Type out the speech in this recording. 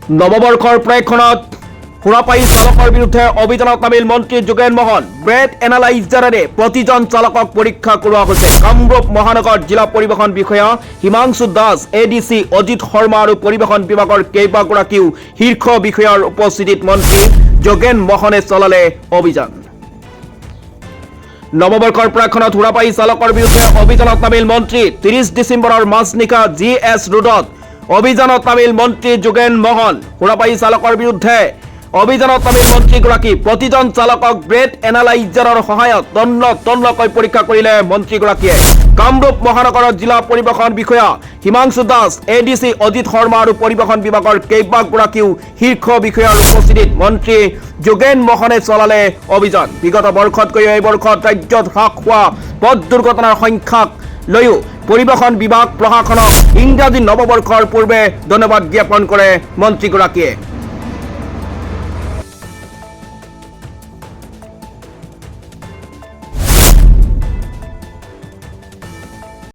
নৱবৰ্ষৰ প্ৰাক্ষণত সুৰাপায়ী চালকৰ বিৰুদ্ধে অভিযানত নামিল মন্ত্ৰী যোগেন মহন। ব্ৰেড এনালাইজাৰেৰে প্ৰতিজন চালকক পৰীক্ষা কৰোৱা হৈছে। কামৰূপ মহানগৰ জিলা পৰিবহণ বিষয়া হিমাংশু দাস, এডিচি অজিত শৰ্মা আৰু পৰিবহণ বিভাগৰ কেইবাগৰাকীও শীৰ্ষ বিষয়াৰ উপস্থিতিত মন্ত্ৰী যোগেন মহনে চলালে অভিযান। নৱবৰ্ষৰ প্ৰাক্ষণত সুৰাপায়ী চালকৰ বিৰুদ্ধে অভিযানত নামিল মন্ত্ৰী। 30 ডিচেম্বৰৰ মাজনিশা GS ৰোডত অভিযানত নামিল মন্ত্ৰী যোগেন মহন। সুৰাপায়ী চালকৰ বিৰুদ্ধে অভিযানত নামিল মন্ত্ৰীগৰাকী। প্ৰতিজন চালকক ব্ৰেড এনালাইজাৰৰ সহায়ত তন্নকৈ পৰীক্ষা কৰিলে মন্ত্ৰীগৰাকীয়ে। কামৰূপ মহানগৰৰ জিলা পৰিবহণ বিষয়া হিমাংশু দাস, এডিচি অজিত শৰ্মা আৰু পৰিবহণ বিভাগৰ কেইবাগৰাকীও শীৰ্ষ বিষয়াৰ উপস্থিতিত মন্ত্ৰী যোগেন মহনে চলালে অভিযান। বিগত বৰ্ষতকৈ এই বৰ্ষত ৰাজ্যত হ্ৰাস হোৱা পথ দুৰ্ঘটনাৰ সংখ্যাক লৈও পৰিবহণ বিভাগ প্ৰশাসনক ইংৰাজী নৱবৰ্ষৰ পূৰ্বে ধন্যবাদ জ্ঞাপন কৰে মন্ত্ৰীগৰাকীয়ে।